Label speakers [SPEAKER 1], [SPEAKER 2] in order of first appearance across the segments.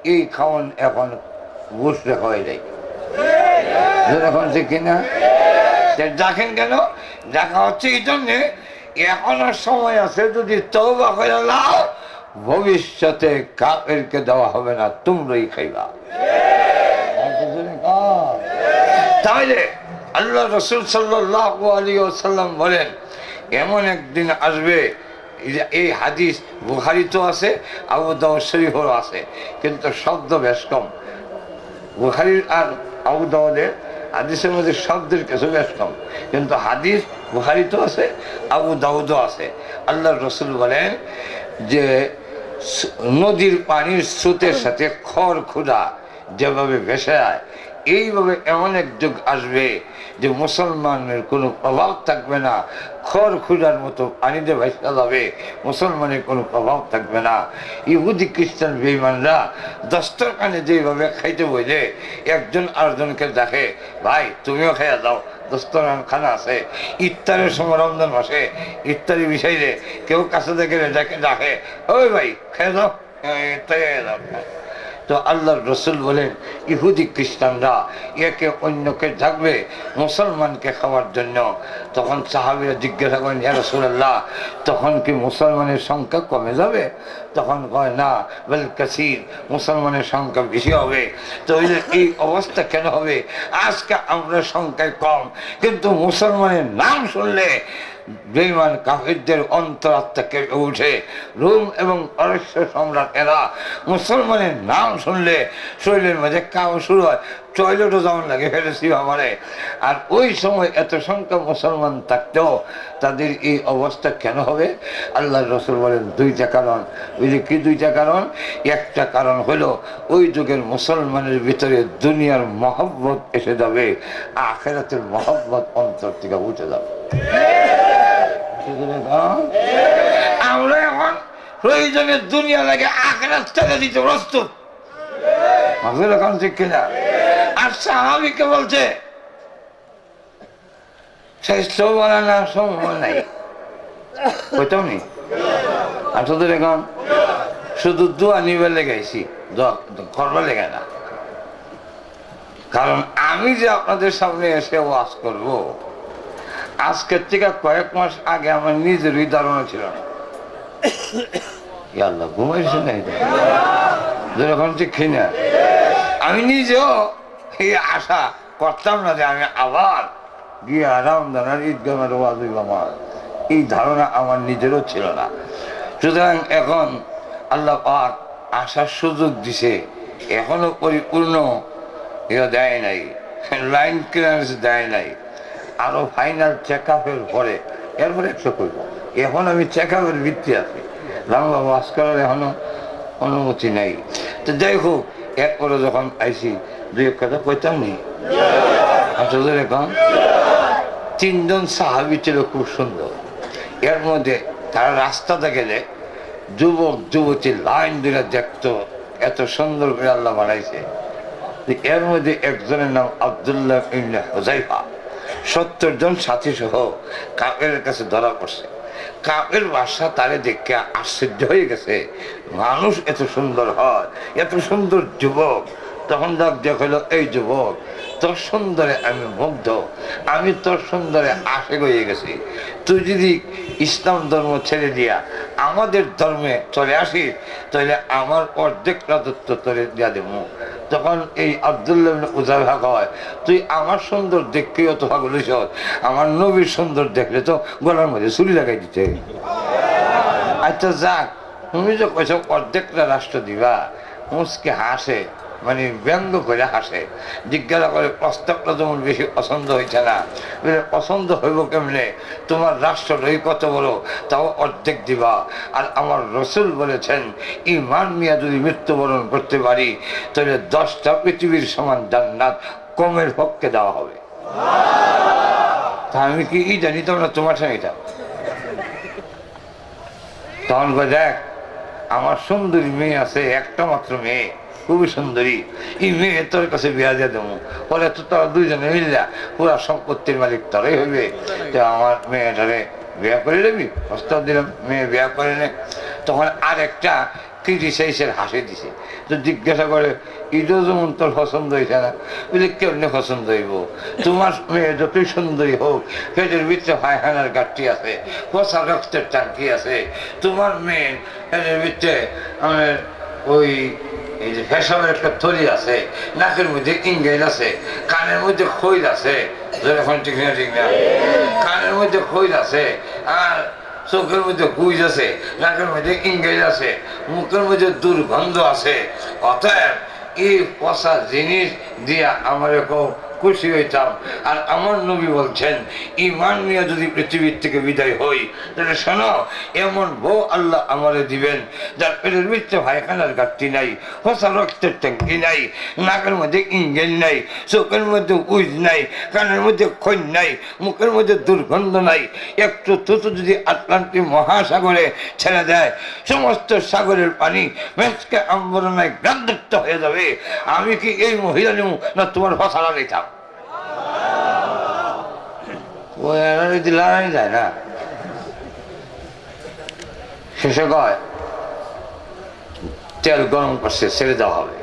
[SPEAKER 1] এই খাওয়ান এখন ঘুষরে খাওয়াই যায় এখন যে কিনা দেখেন কেন দেখা হচ্ছে এই জন্যে এখনো সময় আছে যদি তওবা করে নাও ভবিষ্যতে কাফেরকে দেওয়া হবে না তোমরাই খাইবা তাহলে আল্লাহ রাসূল সাল্লাল্লাহু আলাইহি ওয়াসাল্লাম বলেন এমন একদিন আসবে এই হাদিস বুখারীতেও আছে আবু দাউদ শরীফেও আছে কিন্তু শব্দ বেশ কম বুখারী আর আবু দাউদের হাদিসের মধ্যে শব্দের কিছু বেশ কম কিন্তু হাদিস বুখারীতেও আছে আবু দাউদও আছে আল্লাহ রাসূল বলেন যে নদীর পানির স্রোতের সাথে খড়খুদা যেভাবে ভেসে যায় এইভাবে এমন এক যুগ আসবে যে মুসলমানের কোনো প্রভাব থাকবে না খড়খুদার মতো পানিতে ভেসে যাবে মুসলমানের কোনো প্রভাব থাকবে না ইহুদি খ্রিস্টান বেঈমানরা দস্তরখানে যেভাবে খাইতে বসে একজন আরেকজনকে দেখে ভাই তুমিও খেয়ে যাও দস্তরখান খানা আছে ইফতারের সময় রমজান মাসে ইফতারি বিষয়ে কেউ কাছে দেখে ডাকে ওই ভাই খেয়ে যাও ইফতারি খেয়ে যাও তো আল্লাহর রাসূল বলেন ইহুদি খ্রিস্টানরা একে অন্যকে ডাকবে মুসলমানকে খাওয়ার জন্য তখন সাহাবীরা জিজ্ঞাসা করেন ইয়া রাসূলুল্লাহ তখন কি মুসলমানের সংখ্যা কমে যাবে তখন কয় না বল কাসীর মুসলমানের সংখ্যা বেশি হবে তো এই অবস্থা কেন হবে আজকে আমরা সংখ্যায় কম কিন্তু মুসলমানের নাম শুনলে বেঈমান কাফিরদের অন্তরাত্মা কেঁপে উঠে রোম এবং পারস্য সম্রাট এরা মুসলমানের নাম শুনলে শরীরের মাঝে কাম শুরু হয় টয়লেটও যেমন লাগে ফেলেছি আমারে আর ওই সময় এত সংখ্যা মুসলমান থাকতেও তাদের এই অবস্থা কেন হবে আল্লাহ রাসূল বলেন দুইটা কারণ বুঝলি কি দুইটা কারণ একটা কারণ হলো ওই যুগের মুসলমানের ভিতরে দুনিয়ার মহব্বত এসে যাবে আখিরাতের মহব্বত অন্তর থেকে উঠে যাবে আমরা এখন প্রয়োজনে দুনিয়া লাগে আখিরাত ছেড়ে দিতে প্রস্তুত এখন ঠিক কিনা আর সাহাবীকে বলছে স্বাস্থ্য বানানোর সময় নাই কইতাম নি আর তোদের এখন শুধু দোয়া নিবে লেগাইছি করবা লেগে না কারণ আমি যে আপনাদের সামনে এসে ওয়াজ করবো আজকের থেকে কয়েক মাস আগে আমার নিজেরই ধারণা ছিল না আল্লাহ ঘুমাইছে না যখন ঠিক না আমি নিজেও এই আশা করতাম না যে আমি আবার গিয়ে রমজানের ঈদগাহের ওয়াজ হইব আমার এই ধারণা আমার নিজেরও ছিল না সুতরাং এখন আল্লাহ পাক আসার সুযোগ দিছে এখনো পরিপূর্ণ দেয় নাই লাইন ক্লিয়ারেন্স দেয় নাই আরো ফাইনাল চেক আপের পরে এরপরে একশো করব এখন আমি চেক আপের ভিত্তি আছি লম্বা ওয়াজ করার এখনো অনুমতি নেই তো যাই হোক এরপরে যখন আইসি দুই এক কথা কইতাম নি আসলে এখন তিনজন সাহাবী ছিল খুব সুন্দর এর মধ্যে তারা রাস্তাতে গেলে যুবক যুবতী লাইন ধরে দেখতো এত সুন্দর করে আল্লাহ বানাইছে এর মধ্যে একজনের নাম আব্দুল্লাহ ইবনে হুযায়ফা 70 জন সাথী সহ কাফেরের কাছে ধরা পড়ছে কাফের বাসা তারে দেখে আশ্চর্য হয়ে গেছে মানুষ এত সুন্দর হয় এত সুন্দর যুবক তখন দেখলো এই যুবক তোর সুন্দরে আমি মুগ্ধ আমি তোর সুন্দরে আশে হয়ে গেছি তুই যদি ইসলাম ধর্ম ছেড়ে দিয়া আমাদের ধর্মে চলে আসিস তাহলে আমার অর্ধেক রাজত্ব তোরে দিয়া দেবো তখন এই আব্দুল্লাহ ইবনে হুযায়ফা কয় তুই আমার সুন্দর দেখতেই অত পাগল হইছ আমার নবীর সুন্দর দেখলে তো গলার মধ্যে চুরি লাগাই দিতে আচ্ছা যাক তুমি যে কইছ অর্ধেকটা রাষ্ট্র দিবা মুসকে হাসে মানে ব্যঙ্গ করে হাসে জিজ্ঞাসা করে প্রস্তাবটা যেমন বেশি পছন্দ হয়েছে না পছন্দ হইব কেমনে তোমার রাষ্ট্রটাই কত বড় তাও অর্ধেক দিবা আর আমার রাসূল বলেছেন ঈমান নিয়ে যদি মৃত্যুবরণ করতে পারি তাহলে 10টা পৃথিবীর সমান জান্নাত কমের পক্ষে দেওয়া হবে তা আমি কি জানিতাম না তোমার সঙ্গে এটা তখন দেখ আমার সুন্দরী মেয়ে আছে একটা মাত্র মেয়ে খুবই সুন্দরী এই মেয়ে তোর কাছে বিয়া দিয়ে দেবো পরে তো তারা দুইজনে মিললা পুরা সম্পত্তির মালিক তারাই হইবে আমার মেয়েটারে বিয়া করে দেবি প্রস্তাব দিলাম মেয়ে বিয়া করে নে তখন আর একটা কি দিছে হাসি দিছে। তো জিজ্ঞাসা করে ঈদও যেমন তোর পছন্দ হয়েছে না, বুঝলি কেমনি পছন্দ হইব? তোমার মেয়ে যতই সুন্দরী হোক, পেটের ভিতরে পায়খানার গাঠটি আছে, পচা রক্তের টাঙ্কি আছে। তোমার মেয়ে পেটের ভিতরে আমার ওই এই যে ফ্যাশনের একটা থলি আছে, নাকের মধ্যে ইংরেজ আছে, কানের মধ্যে খৈল আছে, যখন ঠিক না ঠিক না, কানের মধ্যে খৈল আছে, আর চোখের মধ্যে গুইজ আছে, নাকের মধ্যে ইংরেজ আছে, মুখের মধ্যে দুর্গন্ধ আছে। অতএব এই পচা জিনিস দিয়া আমার খুশি হইতাম। আর আমার নবী বলছেন ঈমান নিয়ে যদি পৃথিবীর থেকে বিদায় হই, তাহলে শোনো, এমন বউ আল্লাহ আমারে দিবেন যার পেটের ভিতরে পায়খানার ঘাটতি নাই, পচা রক্তের ট্যাঙ্কি নাই, নাকের মধ্যে ইঞ্জিন নাই, চোখের মধ্যে উইজ নাই, কানের মধ্যে খৈন নাই, মুখের মধ্যে দুর্গন্ধ নাই। একটু থুতু যদি আটলান্টিক মহাসাগরে ছেড়ে দেয়, সমস্ত সাগরের পানি মেচকে আম্বরণায় গ্রান্তিত হয়ে যাবে। আমি কি এই মহিলা নিব না তোমার ফসলা নিতাম? লড়াই যায় না। শেষে কয় তেল গরম করছে, ছেড়ে দেওয়া হবে।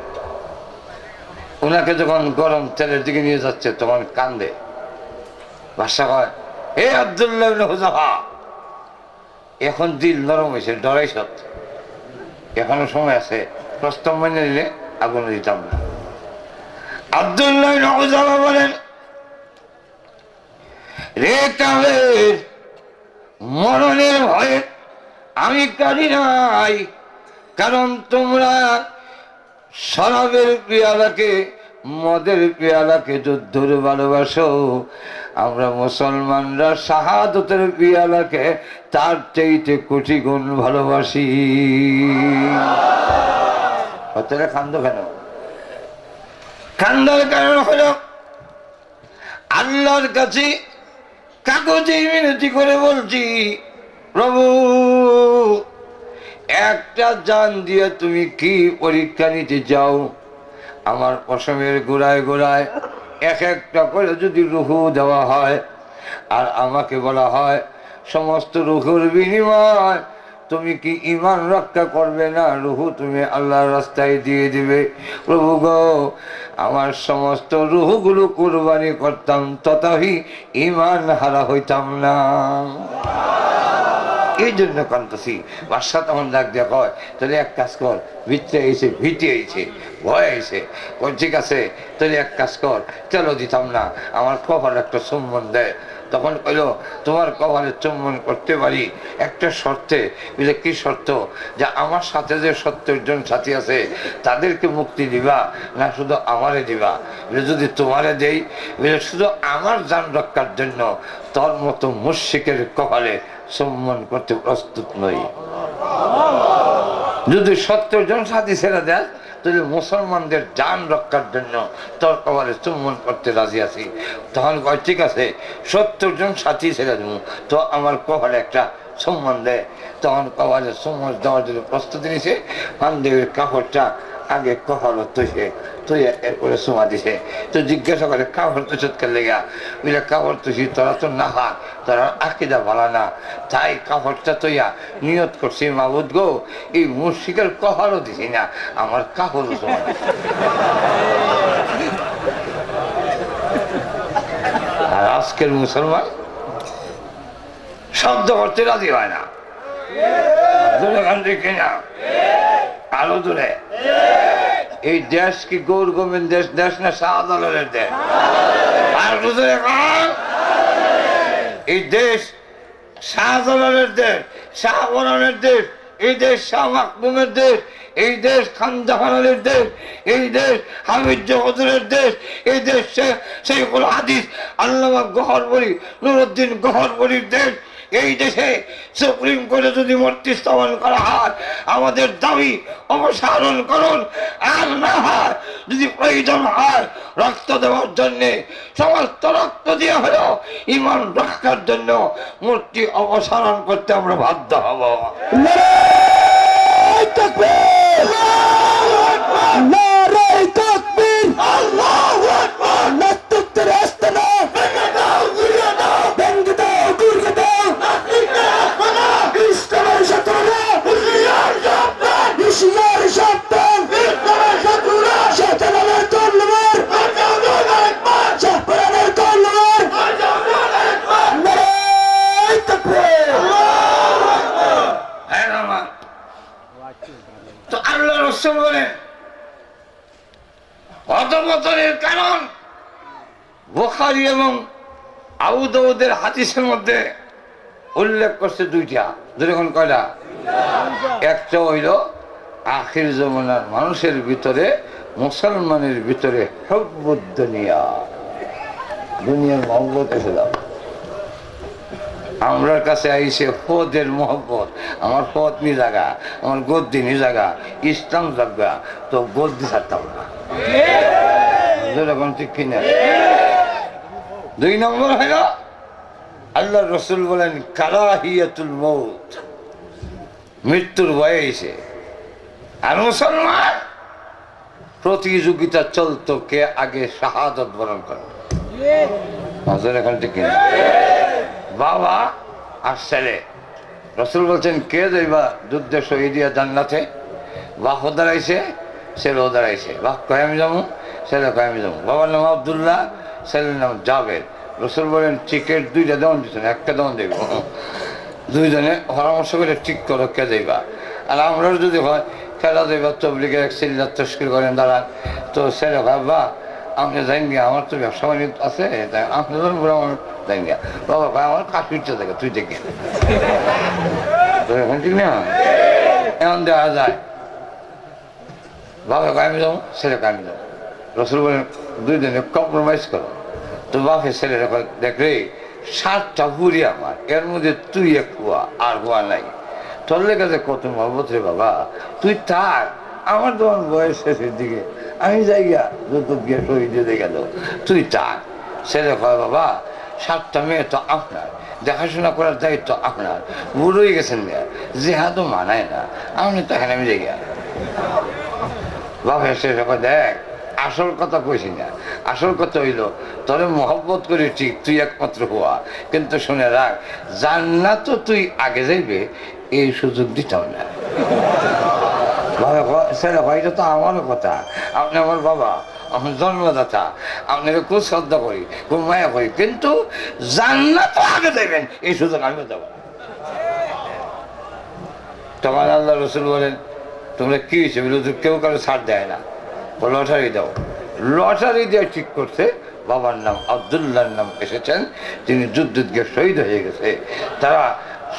[SPEAKER 1] ওনাকে যখন গরম তেলের দিকে নিয়ে যাচ্ছে তখন কান্দে। বাদশা কয়, হে আব্দুল্লাহ ইবনে হুযাফা, এখন দিল নরম হয়েছে, ডরাই সত, এখনো সময় আছে, প্রস্তাব মেনে নিলে আগুনে দিতাম না। আব্দুল্লাহ ইবনে হুযাফা বলেন, রে কাফের, মরণের ভয়ে আমি কাঁদি নাই, কারণ তোমরা শরাবের পেয়ালাকে, মদের পেয়ালাকে যুদ্ধের ভালোবাসো, আমরা মুসলমানরা শাহাদতের পেয়ালাকে তার চাইতে কোটি গুণ ভালোবাসি। হতে কান্দ কেন? কান্দার কারণ হলো আল্লাহর কাছে কাগজে মিনতি করে বলছি, প্রভু একটা জান দিয়ে তুমি কি পরীক্ষা নিতে যাও? আমার পশমের গোড়ায় গোড়ায় এক একটা করে যদি রুহু দেওয়া হয়, আর আমাকে বলা হয় সমস্ত রুহুর বিনিময় তুমি কি ঈমান রক্ষা করবে না? রুহু তুমি আল্লাহর রাস্তায় দিয়ে দিবে। প্রভু গো, আমার সমস্ত রুহুগুলো কুরবানি করতাম, তথাপি ঈমান হারা হইতাম না। এই জন্য কান্দছি। বাদশা তখন ডাক দিয়ে কয়, তাহলে এক কাজ কর, ভিতরে এসে ভীতি আইছে, ভয় আইছে, ঠিক আছে তাহলে এক কাজ কর, চলো দিতাম না, আমার কপাল একটা চুম্বন দেয়। তখন কইল, তোমার কপালে চুম্বন করতে পারি একটা শর্তে। বুঝলে কি শর্ত? যে আমার সাথে যে 70 জন সাথী আছে তাদেরকে মুক্তি দিবা, না শুধু আমারে দিবা? যদি তোমারে দেই, শুধু আমার জান রক্ষার জন্য তোর মতো মুশরিকের কপালে সম্মান করতে প্রস্তুত নই। যদি 70 জন সাথী ছেড়ে দেয়, তাহলে মুসলমানদের জান রক্ষার জন্য তোর কপালে চুম্বন করতে রাজি আছি। তখন কয়, ঠিক আছে 70 জন সাথী ছেড়ে দেবো, তো আমার কপালে একটা সম্মান দেয়। তখন কপালে সম্মান দেওয়ার জন্য প্রস্তুতি নিছে। পাঞ্জাবের কাপড়টা আগে কপালও তৈছে, তুইয়া এরপরে সোমা দিছে। তো জিজ্ঞাসা করে, কাপড় তো চটকার লেগা? বুঝলে কাপড় তুই তোরা তো না হা, তোরা আকিদা বলা না, তাই কাপড়টা তৈয়া নিয়ত করছি, মাবুদ গো, এই মুশরিকের কপালও দিছি না, আমার কাপড়ও সোমা দিছে। আর আজকের মুসলমান শব্দ করতে রাজি হয় না। কিনা আরো দূরে এই দেশ কি গৌর গোবিন্দ দেশ, দেশ না শাহজালালের দেশ? আর এই দেশ শাহজালালের দেশ, শাহবরানের দেশ, এই দেশ শাহ মাকদুমের দেশ, এই দেশ খান জাহানের দেশ, এই দেশ হামিদ হুজুরের দেশ, এই দেশ শেখুল হাদিস আল্লামা গহরবলী নুরুদ্দিন গহরবলীর দেশ। এই দেশে সুপ্রিম কোর্টে যদি মূর্তি স্থাপন করা হয়, আমাদের দাবি অপসারণ করুন। আর না হয় যদি প্রয়োজন হয় রক্ত দেওয়ার জন্য, সমস্ত রক্ত দিয়ে হলো ঈমান রক্ষার জন্য মূর্তি অপসারণ করতে আমরা বাধ্য হব। অধঃপতনের কারণ বুখারী এবং আবু দাউদের হাদিসের মধ্যে উল্লেখ করছে দুইটা। যেরকম কয়টা? একটা হইল আখির জমানার মানুষের ভিতরে, মুসলমানের ভিতরে হুব্বুদ দুনিয়া, দুনিয়ার মহব্বত এসে যাবে। আমরার কাছে আইসে ফদের মহব্বত, আমার ফদ নি জায়গা, আমার গদ্দি নি জায়গা, ইসলাম জায়গা, তো গদ্দি ছাড়তাম না। যেরকম ঠিক কিনা? দুই নম্বর হইল আল্লাহ রসুল বলেন কারাহিয়াতুল মউত, মৃত্যুর ভয়ে এসে। আর মুসলমান প্রতিযোগিতা চলতো কে আগে শাহাদত বরণ করে। এখন ঠিক কিনা? বাবা আর ছেলে, রসুল বলছেন কে যাইবা যুদ্ধে শহীদিয়া জান্নাতে? বাপ দাঁড়াইছে, ছেলেও দাঁড়াইছে। বাপ কয় আমি যাবো, ছেলে কয় আমি যাবো। বাবার নাম আব্দুল্লাহ, ছেলের নাম জাবের। রসুল বলেন টিকেট দুইটা দেওয়ান দিচ্ছেন, একটা দেওয়ান দেব। দুইজনে পরামর্শ করে ঠিক করো কে যাইবা। আর আমরাও যদি হয় খেলা যাইবা, তবলিগের এক চিল্লার তস্কির করেন দাঁড়ান, তো ছেলে ভাববা আপনি যাই গিয়া, আমার তো ব্যবসা বাণিজ্য আছে, আপনি আমার যাই গিয়া। বাবা ভাই আমার কাশ্মীরটা দেখে তুই দেখে ঠিক না? এমন দেওয়া যায়। বাবা কায়ে যাবো, ছেলে কায়ে যাবো। রসুল বলেন দুইজনে কম্প্রোমাইজ করো। তো বাপের ছেলেরা দেখলে 7টা ভুড়ি আমার, এর মধ্যে তুই এক হুয়া, আর হুয়া নাই। তোর লেগে যে কত মহব্বত রে বাবা, তুই থাক, আমার তোমার বয়স শেষের দিকে, আমি যাই গিয়া যত গিয়ে শহীদ দিয়ে গেল, তুই থাক। ছেলে কয় বাবা 7টা মেয়ে তো আপনার, দেখাশোনা করার দায়িত্ব আপনার, বুড়োই গেছেন জেহাদও মানায় না, আপনি তো এখানে আমি যাই গিয়া। বাপের শেষে কয় দেখ আসল কথা কইছি না, আসল কথা হইল তোরে মহব্বত করি ঠিক, তুই একমাত্র হওয়া, কিন্তু শুনে রাখ জান্নাত তো তুই আগে যাইবে এই সুযোগ দিতাম না। ছেলে ভাই এটা তো আমারও কথা, আপনি আমার বাবা, আমার জন্মদাতা, আপনাকে খুব শ্রদ্ধা করি, খুব মায়া করি, কিন্তু জান্নাত আগে যাইবেন এই সুযোগ আমিও দেব না। তখন আল্লাহ রসুল বলেন তোমরা কি হয়েছে? কেউ কারো ছাড় দেয় না, লটারি দাও। লটারি দিয়ে ঠিক করছে বাবার নাম আব্দুল্লাহর নাম এসেছেন, তিনি যুদ্ধে গিয়ে শহীদ হয়ে গেছে। তারা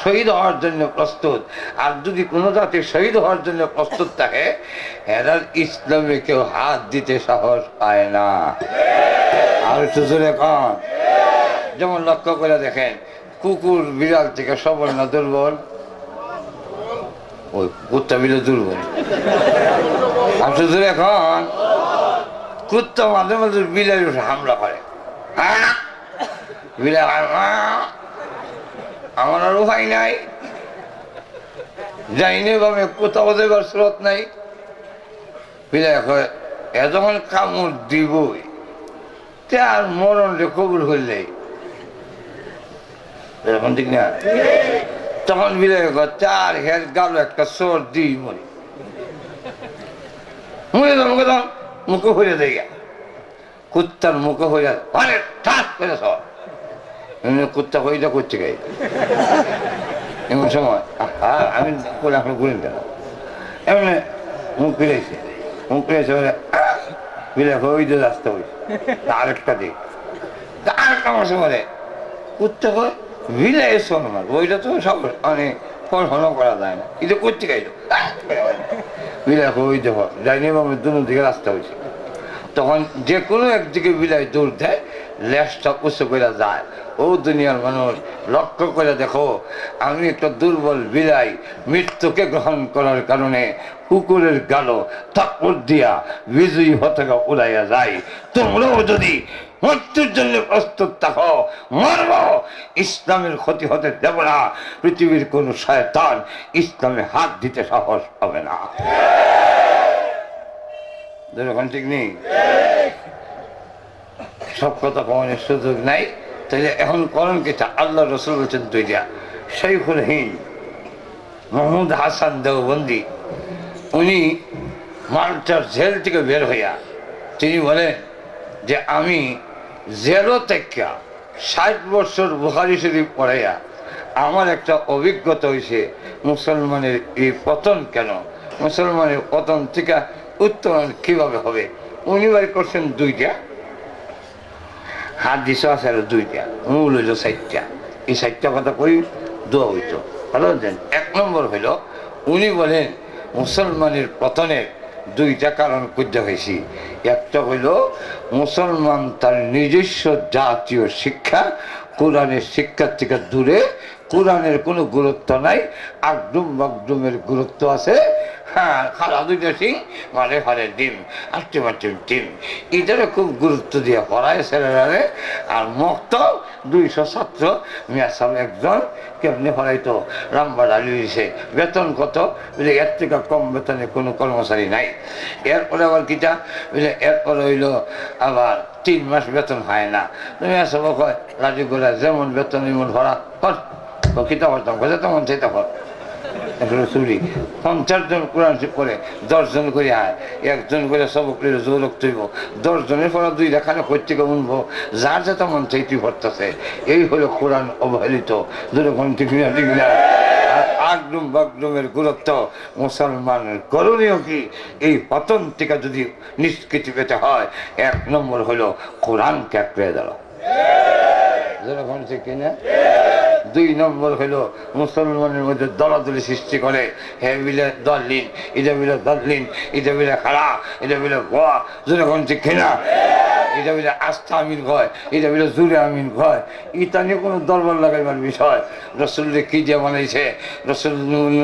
[SPEAKER 1] শহীদ হওয়ার জন্য প্রস্তুত। আর যদি কোনো জাতি শহীদ হওয়ার জন্য প্রস্তুত থাকে, এরা ইসলামে কেউ হাত দিতে সাহস পায় না। আর একটু জোরে কন। যেমন লক্ষ্য করে দেখেন, কুকুর বিড়াল থেকে সবল না দুর্বল? ওই কুত্তা বিড়াল দুর্বল। আর শুধু এখন কুত্তা মাঝে মাঝে বিড়াল উঠে হামলা করে, বিড়াল আমার আর উপায় নাই, যাইনি ভাবে কোথাও দেবার স্রোত নাই। বিড়াল এ যখন কামড় দিবই তার মরণ রে কবুল হইলে এরকম ঠিক না? তখন বিড়াল তার হের গালো একটা চোর দিই মরি মুখে হয়ে দেয়, কুত্তার মুখে হয়ে অনেক ঠাস করে সব কুত্তা হইটা করছে গাই এমন সময় আমি করে আপনি ঘুরেন কেন এমনি মুখ ফিরেছে, মুখ ফিরেছে বলে বিলে হয়ে রাস্তা হয়েছে আরেকটা দিক আরেকটা মাসে বলে কুত্তা হয় বিলে এসো আমার ওইটা তো সব মানে কল্পনা করা যায় না, এটা করতে গাইল বিলে হয়ে যাবো যাইনি আমি দুনো দিকে রাস্তা হয়েছে। তখন যে কোনো একদিকে বিলাই দৌড় দেয়, লেজটা উঁচু করে যায়। ও দুনিয়ার মানুষ লক্ষ্য করে দেখো, আমি একটা দুর্বল বিলাই মৃত্যুকে গ্রহণ করার কারণে কুকুরের গালো থাপ্পড় দিয়া বিজয়ী হতকা উড়াইয়া যায়। তোমরাও যদি মৃত্যুর জন্য প্রস্তুত থাকো, মরব, ইসলামের ক্ষতি হতে দেব না। পৃথিবীর কোন শয়তান ইসলামে হাত দিতে সাহস পাবে না। ঠিক নেই, সব কথা কমানোর সুযোগ নাই। তাইলে এখন করণ কিটা? আল্লাহ রসুল বলছেন দুইটা। শাইখুল হিন্দ মোহাম্মদ হাসান দেওবন্দি, উনি মাল্টার জেল থেকে বের হইয়া তিনি বলেন যে আমি জেলও থেকে 60 বছর বুখারী শরীফ পড়াইয়া আমার একটা অভিজ্ঞতা হয়েছে মুসলমানের এই পতন কেন, মুসলমানের পতন থেকে উত্তরণ কিভাবে হবে। উনি বাড়ি করছেন দুইটা, হাদিসও আছে আরো দুইটা, মূল হইল 4টা। এই 4টা কথা কই দোয়া হইতো, ভালো জানেন। 1 নম্বর হইল উনি বলেন মুসলমানের পতনের 2টা কারণ খুঁজতে হয়েছি। একটা হইল মুসলমান তার নিজস্ব জাতীয় শিক্ষা কোরআনের শিক্ষার থেকে দূরে, কোরআনের কোনো গুরুত্ব নাই, আগডুম বাগডুমের গুরুত্ব আছে। হ্যাঁ, খালা 2টা সিং মানে হরে ডিম, আটটিম ডিম, এটারে খুব গুরুত্ব দিয়ে পড়ায় ছেলেরারে। আর মক্ত 200 ছাত্র, মিয়া সাহেব একজন, কেমনি পড়াইতো রামবাদ আলী হয়েছে, বেতন কত বুঝলে, এর থেকে কম বেতনে কোনো কর্মচারী নাই। এরপরে আবার কিটা বুঝলে, এরপরে হইল আবার 3 মাস বেতন হয় না। তুমি আসবো কয় রাজু গোলা যেমন বেতন এমন ভরা কর, কিতা করতাম কোথায় তেমন সেটা কর। চুরি 50 জন কোরআন করে 10 জন করে আয়, 1 জন করে সবক জোরক তৈব, 10 জনের পর 2 রেখানে কর্তৃকে উনবো, যার যেটা মন চাইতে ভরতেছে। এই হলো কোরআন অবহেলিত, যেরকম ঠিক না। আর আগডুম বাগডুমের গুরুত্ব মুসলমানের করণীয় কি? এই পতন থেকে যদি নিষ্কৃতি পেতে হয়, 1 নম্বর হলো কোরআনকে আঁকড়ে দাঁড়াও, যেরকম ঠিক কিনা। 2 নম্বর হইল মুসলমানের মধ্যে দলাদলি সৃষ্টি করে, হে বিলে দলিন, এটা বিলে দলিন, এটা বিলে খাড়া, এটা বিলে গোয়া, যেরকম ঠিক কিনা। এটা বিলে আস্থা আমিন কয়, এটা বিলে জুড়ে আমিন কয়। এটা নিয়ে কোনো দরবার লাগাইবার বিষয়। রসুলের কি দিয়ে বানাইছে, রসুল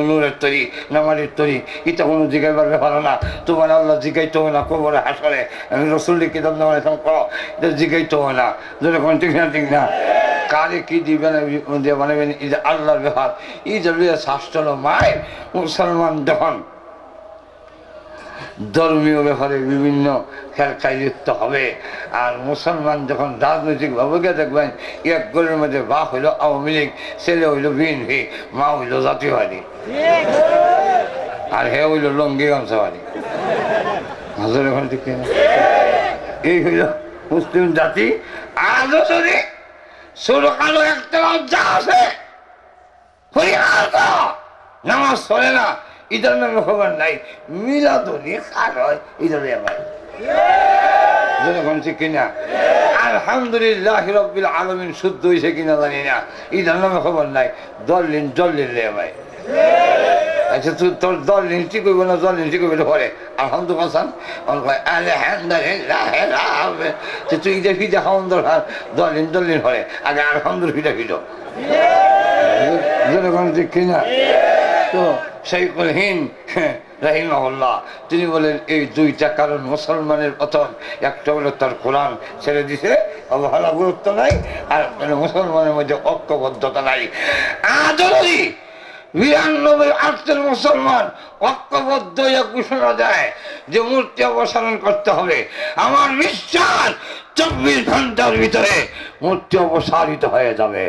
[SPEAKER 1] নূরের তৈরি না মাটির তৈরি, এটা কোনো জিগাইবার ব্যাপার না। তোমার আল্লাহ জিগাইতে হবে না কবরে হাসরে, আমি রসুলের কিতাব না বানাইতাম কো, এটা জিগাইতে হবে না, যেরকম ঠিক না ঠিক না। কারে কি দিবেন দিয়ে বানাবেন, এই যে আল্লাহর ব্যাপার। এই যে শাস্ত্র মায় মুসলমান যখন ধর্মীয় ব্যাপারে বিভিন্ন খেলকায় লিপ্ত হবে, আর মুসলমান যখন রাজনৈতিকভাবে দেখবেন, 1 ঘরের মধ্যে বাপ হইল আওয়ামী লীগ, ছেলে হইল বিএনপি, মা হইল জাতীয়বাদী, আর হে হইল লঙ্গি গামছাবাদী। হাজার এখন ঠিক না, এই হইল মুসলিম জাতি। আজও যদি ছোটখাটো একটা লজ্জা আছে, নামাজ চলে না, ইটার নামে খবর নাই, মিলাদুনি খার হয় ইটার ব্যাপার, যেরকম ঠিক কিনা। আলহামদুলিল্লাহ রাব্বিল আলামিন শুদ্ধ হয়েছে কিনা জানি না, ইটার নামে খবর নাই, দলিন জল্লিল রে ভাই। আচ্ছা তোর দল নিশ্চিত করবো না, দল নিশ্চিত করবে পরে আলহামদুলিল্লাহ, তুই যে ফিজা খাওয়ান দরকার, দলিন দলিন হরে আগে আলহামদুলিল্লাহ ফিল, যেরকম ঠিক কিনা। তো শাইখুল হিন্দ রাহিমাহুল্লাহ তিনি বলেন এই 2টা কারণ মুসলমানের পতন। একটা হলো তার কোরআন ছেড়ে দিছে, অবহেলা গুরুত্ব নাই, আর মুসলমানের মধ্যে ঐক্যবদ্ধতা নাই। আজই 92% মুসলমান ঐক্যবদ্ধ ঘোষণা দেয় যে মূর্তি অপসারণ করতে হবে। আমার বিশ্বাস 24 ঘন্টার ভিতরে মূর্তি অপসারিত হয়ে যাবে।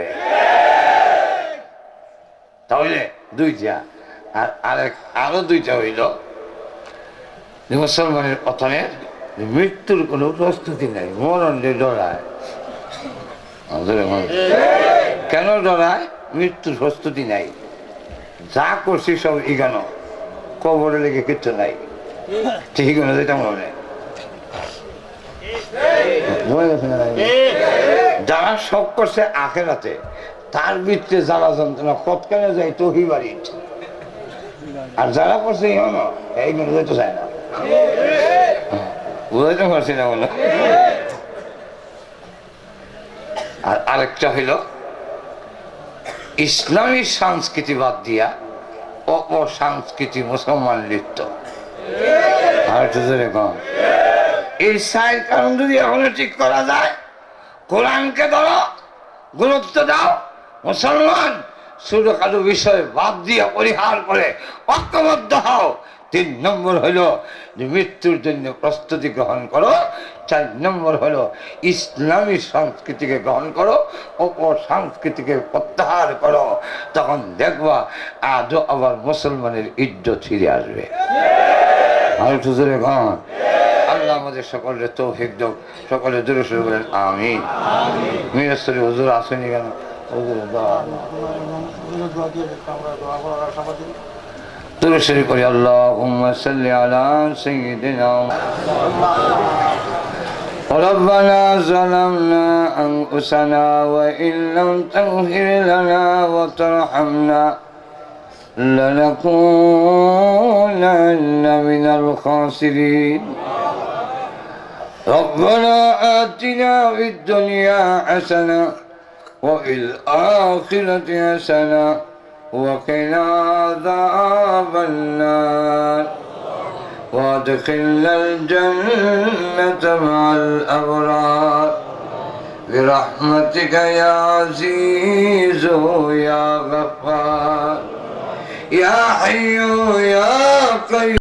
[SPEAKER 1] তাহলে 2টা, আর আরো 2টা হইল মুসলমানের পতনের মৃত্যুর কোনো প্রস্তুতি নাই, মরণে ডরায়। কেন ডরায়? মৃত্যুর প্রস্তুতি নাই, যা করছি সব ইগানো, কবরে লেগে কিচ্ছু নাই, ঠিক না? যেটা মনে যারা সব করছে আখেরাতে, তার ভিতরে যারা যন্ত্রণা কতখানে যায় তহি বাড়ি, আর যারা করছে ইহনো এইগুলো যেতে চায় না, বুঝাইতে পারছি না বলো। আর আরেকটা হইল ইসলামী সংস্কৃতি বাদ দিয়া অপসংস্কৃতি মুসলমান লিপ্ত। আর কম এই 4 কারণ যদি এখনো ঠিক করা যায়, কোরআনকে ধরো, গুরুত্ব দাও, মুসলমান ছোটখাটো বিষয় বাদ দিয়ে পরিহার করে ঐক্যবদ্ধ হও। 3 নম্বর হইল যে মৃত্যুর জন্য প্রস্তুতি গ্রহণ করো। 4 নম্বর হলো ইসলামী সংস্কৃতিকে গ্রহণ করো, অপসংস্কৃতিকে প্রত্যাহার করো। তখন দেখবা আজও আবার মুসলমানের ইজ্জত ফিরে আসবে। আর জোরে গান। আল্লাহ আমাদের সকলের তৌফিক দাও, সকলের জোরে শুরু করেন আমিন। মিরাসরি হুজুর আসেনি কেন? হুজুরের দোয়া ترشد قل اللهم صل على سيدنا ربنا ظلمنا أنفسنا وإن لم تغفر لنا وترحمنا لنكونن من الخاسرين ربنا آتنا في الدنيا حسنة وفي الآخرة حسنة وقنا عذاب النار وادخلنا الجنة مع الأبرار برحمتك يا عزيز يا غفار يا حي يا قيوم